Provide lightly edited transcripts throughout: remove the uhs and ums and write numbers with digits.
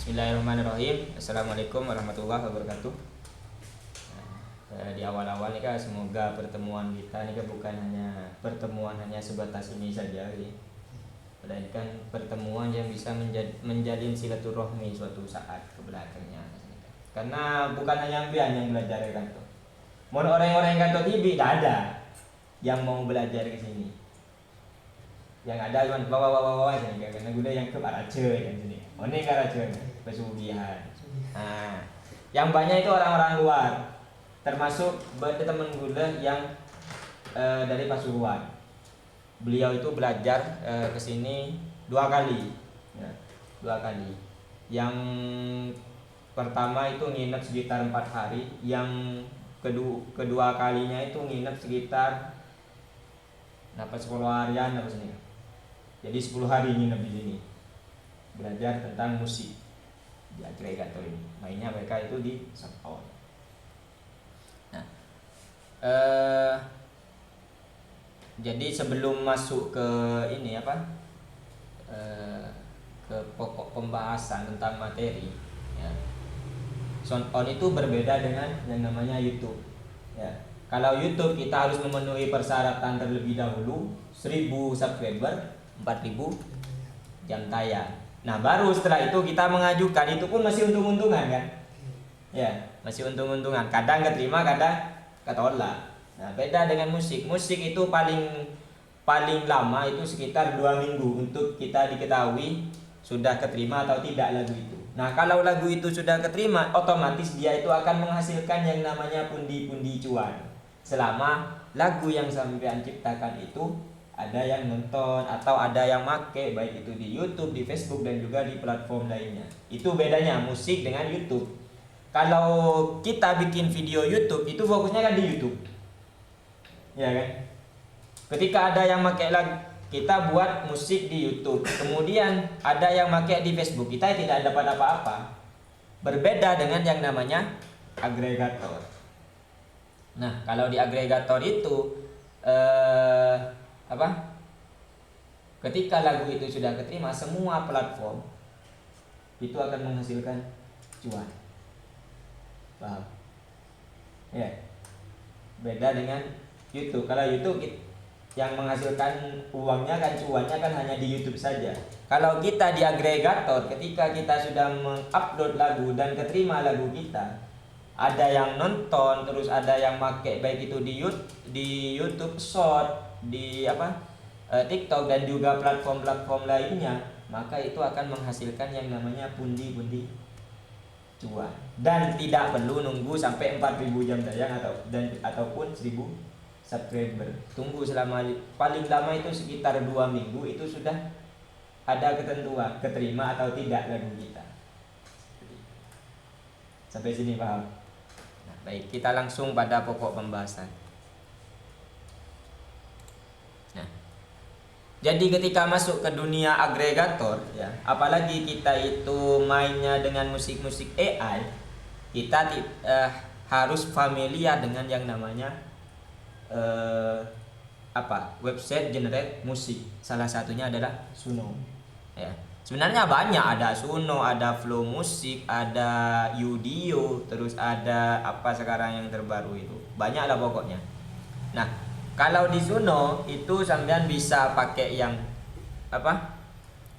Bismillahirrahmanirrahim. Assalamualaikum warahmatullahi wabarakatuh. Di awal-awal nih kak, semoga pertemuan kita nih kak bukan hanya pertemuan hanya sebatas ini saja, melainkan pertemuan yang bisa menjalin silaturahmi suatu saat ke belakangnya. Karena bukan hanya ambian yang belajar kan tuh. Mau orang-orang yang kantor TV tidak ada yang mau belajar ke sini. Yang ada cuma bawa aja nih, karena gue yang ke Arace kan sini. Oh ini ke Arace, pesugihan. Nah, yang banyak itu orang-orang luar, termasuk teman gue yang dari Pasuruan. Beliau itu belajar ke sini 2 kali, ya, 2 kali. Yang pertama itu nginep sekitar 4 hari, yang kedua kalinya itu nginep sekitar 10 harian apa sini. Jadi 10 hari nginep di sini, belajar tentang musik di agregator ini. Mainnya mereka itu di sound. Nah, jadi sebelum masuk ke ini ke pokok pembahasan tentang materi, ya, sound on itu berbeda dengan yang namanya YouTube. Ya, kalau YouTube kita harus memenuhi persyaratan terlebih dahulu 1000 subscriber, 4000 jam tayang. Nah, baru setelah itu kita mengajukan, itu pun masih untung-untungan kan? Ya, masih untung-untungan. Kadang keterima, kadang ketolak. Nah, beda dengan musik. Musik itu paling lama itu sekitar 2 minggu untuk kita diketahui sudah keterima atau tidak lagu itu. Nah, kalau lagu itu sudah keterima, otomatis dia itu akan menghasilkan yang namanya pundi-pundi cuan. Selama lagu yang sampean ciptakan itu ada yang nonton atau ada yang make, baik itu di YouTube, di Facebook, dan juga di platform lainnya. Itu bedanya musik dengan YouTube. Kalau kita bikin video YouTube, itu fokusnya kan di YouTube, ya kan? Ketika ada yang make lagu, kita buat musik di YouTube, kemudian ada yang make di Facebook, kita tidak dapat apa-apa. Berbeda dengan yang namanya agregator. Nah, kalau di agregator itu ketika lagu itu sudah keterima, semua platform itu akan menghasilkan cuan. Paham? Ya. Beda dengan YouTube. Kalau YouTube yang menghasilkan uangnya kan, cuannya kan hanya di YouTube saja. Kalau kita di agregator, ketika kita sudah mengupload lagu dan keterima lagu kita, ada yang nonton, terus ada yang make, baik itu di YouTube Short, di TikTok, dan juga platform-platform lainnya, maka itu akan menghasilkan yang namanya pundi-pundi cuan. Dan tidak perlu nunggu sampai 4000 jam tayang ataupun 1000 subscriber. Tunggu selama paling lama itu sekitar 2 minggu, itu sudah ada ketentuan keterima atau tidak lagu kita. Sampai sini paham? Nah, baik, kita langsung pada pokok pembahasan. Jadi ketika masuk ke dunia agregator, ya, apalagi kita itu mainnya dengan musik-musik AI, kita harus familiar dengan yang namanya website generate musik. Salah satunya adalah Suno. Ya. Sebenarnya banyak, ada Suno, ada Flow Musik, ada Udio, terus ada apa sekarang yang terbaru itu. Banyak lah pokoknya. Nah, kalau di Suno itu sampean bisa pakai yang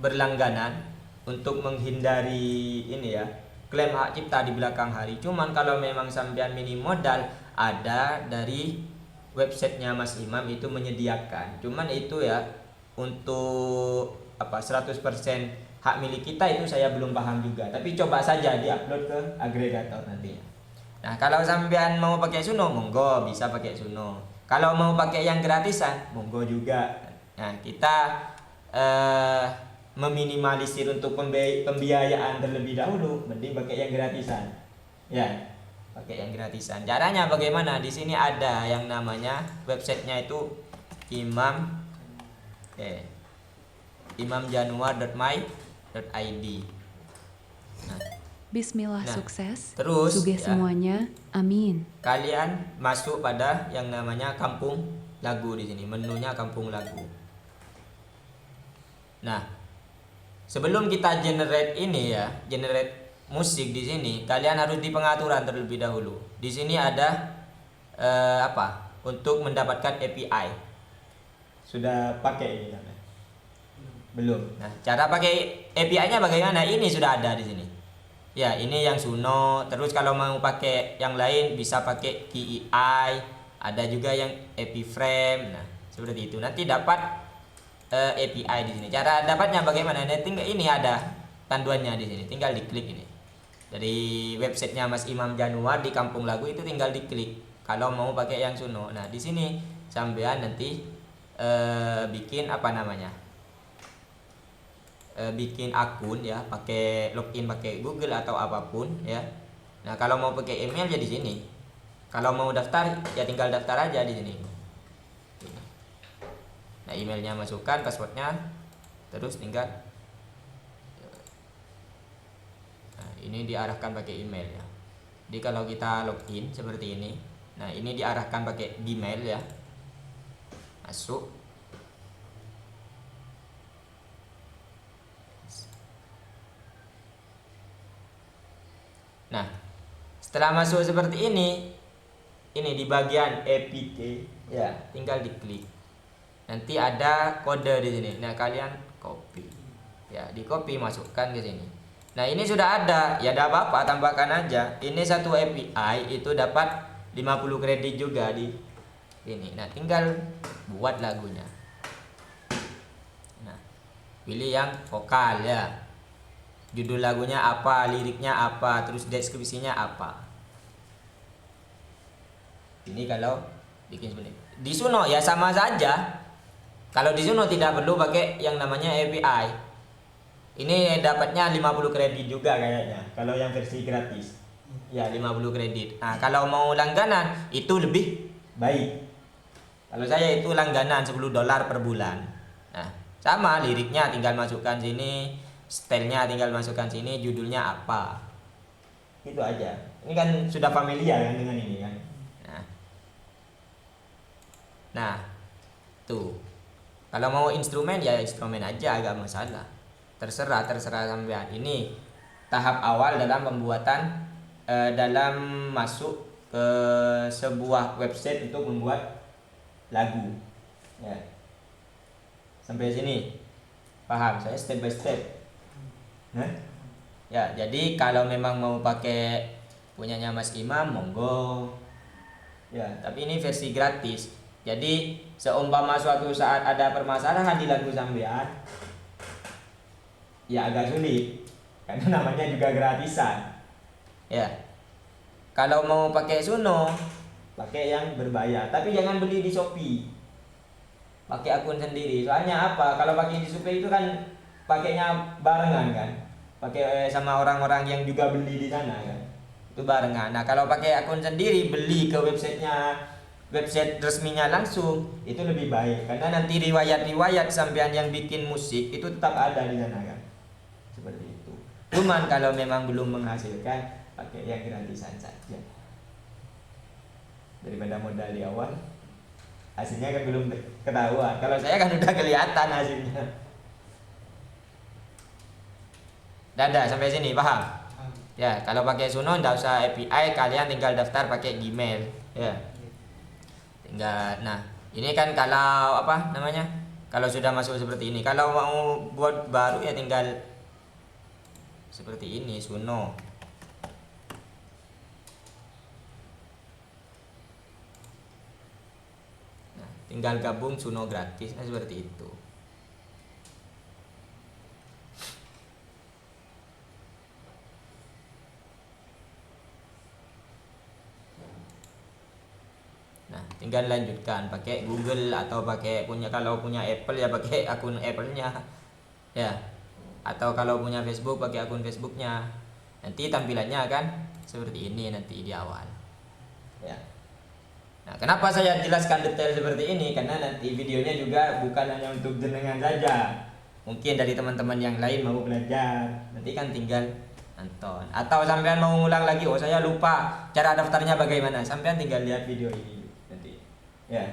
berlangganan untuk menghindari ini ya, klaim hak cipta di belakang hari. Cuman kalau memang sampean minim modal, ada dari websitenya Mas Imam itu menyediakan. Cuman itu ya untuk 100% hak milik kita, itu saya belum paham juga. Tapi coba saja diupload ke agregator nantinya. Nah, kalau sampean mau pakai Suno, monggo bisa pakai Suno. Kalau mau pakai yang gratisan, monggo juga. Nah, kita meminimalisir untuk pembiayaan terlebih dahulu, mending pakai yang gratisan. Ya, pakai yang gratisan. Caranya bagaimana? Di sini ada yang namanya websitenya itu imamjanuar.my.id. Bismillah, sukses. Terus sugih ya, semuanya. Amin. Kalian masuk pada yang namanya kampung lagu di sini. Menunya kampung lagu. Nah, sebelum kita generate musik di sini, kalian harus di pengaturan terlebih dahulu. Di sini ada apa? Untuk mendapatkan API. Sudah pakai ini? Belum. Nah, cara pakai API-nya bagaimana? Ini sudah ada di sini. Ya, ini yang Suno. Terus kalau mau pakai yang lain bisa pakai KEI. Ada juga yang Epiframe. Nah, seperti itu. Nanti dapat API di sini. Cara dapatnya bagaimana? Nah, tinggal ini ada panduannya di sini. Tinggal diklik ini. Dari websitenya Mas Imam Januar di Kampung Lagu itu tinggal diklik. Kalau mau pakai yang Suno. Nah, di sini sampean nanti bikin apa namanya? Bikin akun ya, pakai login pakai Google atau apapun ya. Nah, kalau mau pakai email ya di sini. Kalau mau daftar ya tinggal daftar aja di sini. Nah, emailnya masukkan, passwordnya, terus tinggal ini diarahkan pakai email ya. Jadi kalau kita login seperti ini, nah ini diarahkan pakai Gmail ya. Masuk. Nah, setelah masuk seperti ini di bagian EPT ya, tinggal diklik. Nanti ada kode di sini. Nah, kalian copy. Ya, di copy masukkan ke sini. Nah, ini sudah ada. Ya, tidak apa-apa, tambahkan aja. Ini satu API itu dapat 50 kredit juga di ini. Nah, tinggal buat lagunya. Nah, pilih yang vokal ya. Judul lagunya apa, liriknya apa, terus deskripsinya apa. Ini kalau bikin seperti ini. Di Suno ya sama saja. Kalau di Suno tidak perlu pakai yang namanya API. Ini dapatnya 50 kredit juga kayaknya. Kalau yang versi gratis. Ya 50 kredit. Nah, kalau mau langganan itu lebih baik. Kalau saya itu langganan $10 per bulan. Nah, sama liriknya tinggal masukkan sini, stylenya tinggal masukkan sini, judulnya apa. Itu aja. Ini kan sudah familiar kan dengan ini kan. Nah, tuh. Kalau mau instrumen ya instrumen aja, agak masalah. Terserah sampean. Ini tahap awal dalam pembuatan dalam masuk ke sebuah website untuk membuat lagu. Ya. Sampai sini. Paham? Saya step by step. Nah? Ya, jadi kalau memang mau pakai punyanya Mas Imam, monggo. Ya, tapi ini versi gratis. Jadi seumpama suatu saat ada permasalahan di lagu sampean, ya agak sulit karena namanya juga gratisan. Ya. Kalau mau pakai Suno, pakai yang berbayar, tapi jangan beli di Shopee. Pakai akun sendiri. Soalnya apa? Kalau pakai di Shopee itu kan pakainya barengan kan. Pakai sama orang-orang yang juga beli di sana kan. Itu barengan. Nah, kalau pakai akun sendiri beli ke website resminya langsung itu lebih baik karena nanti riwayat sampean yang bikin musik itu tetap ada di sana kan, seperti itu. Cuman kalau memang belum menghasilkan, pakai yang gratisan saja daripada modal di awal hasilnya kan belum ketahuan. Kalau saya kan udah kelihatan hasilnya. Dadah sampai sini paham? Ya, kalau pakai Suno nggak usah API, kalian tinggal daftar pakai Gmail ya. Tinggal, nah ini kan kalau apa namanya, kalau sudah masuk seperti ini. Kalau mau buat baru ya tinggal seperti ini, Suno. Nah, tinggal gabung Suno gratis, nah seperti itu. Tinggal lanjutkan pakai Google atau pakai kalau punya Apple ya pakai akun Apple-nya ya, atau kalau punya Facebook pakai akun Facebook-nya. Nanti tampilannya kan seperti ini nanti di awal ya. Nah, kenapa saya jelaskan detail seperti ini? Karena nanti videonya juga bukan hanya untuk jenengan saja, mungkin dari teman-teman yang lain mau belajar, nanti kan tinggal nonton. Atau sampean mau ngulang lagi, oh saya lupa cara daftarnya bagaimana, sampean tinggal lihat video ini ya,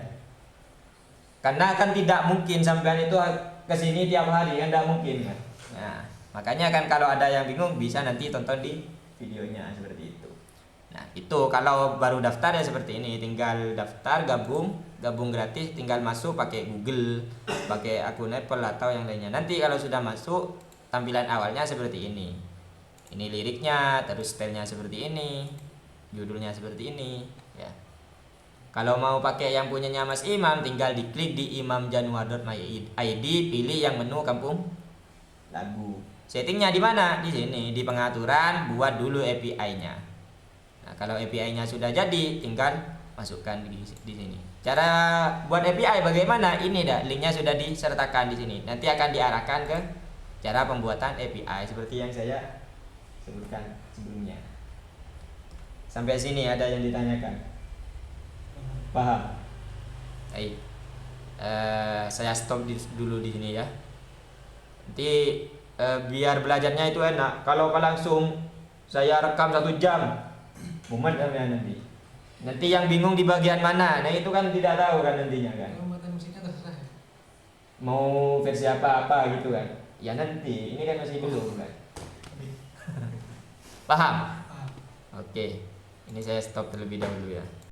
karena kan tidak mungkin sampean itu kesini tiap hari kan, tidak mungkin kan. Nah, Makanya kan kalau ada yang bingung bisa nanti tonton di videonya seperti itu. Nah, itu kalau baru daftar ya seperti ini, tinggal daftar, gabung gratis, tinggal masuk pakai Google, pakai akun Apple atau yang lainnya. Nanti kalau sudah masuk, tampilan awalnya seperti ini. Ini liriknya, terus stylenya seperti ini, judulnya seperti ini, ya. Kalau mau pakai yang punyanya Mas Imam, tinggal diklik di imamjanuar.my.id, pilih yang menu kampung lagu. Settingnya di mana? Di sini, di pengaturan, buat dulu API-nya. Nah, kalau API-nya sudah jadi, tinggal masukkan di sini. Cara buat API bagaimana? Ini dah, linknya sudah disertakan di sini. Nanti akan diarahkan ke cara pembuatan API seperti yang saya sebutkan sebelumnya. Sampai sini ada yang ditanyakan? Paham? Baik. Saya stop dulu di sini ya. Nanti biar belajarnya itu enak. Kalau langsung saya rekam 1 jam, mumet nanti. Nanti yang bingung di bagian mana, nah itu kan tidak tahu kan nantinya kan. Mau versi apa gitu kan? Ya nanti, ini kan masih belum kan. Paham? Oke, ini saya stop terlebih dahulu ya.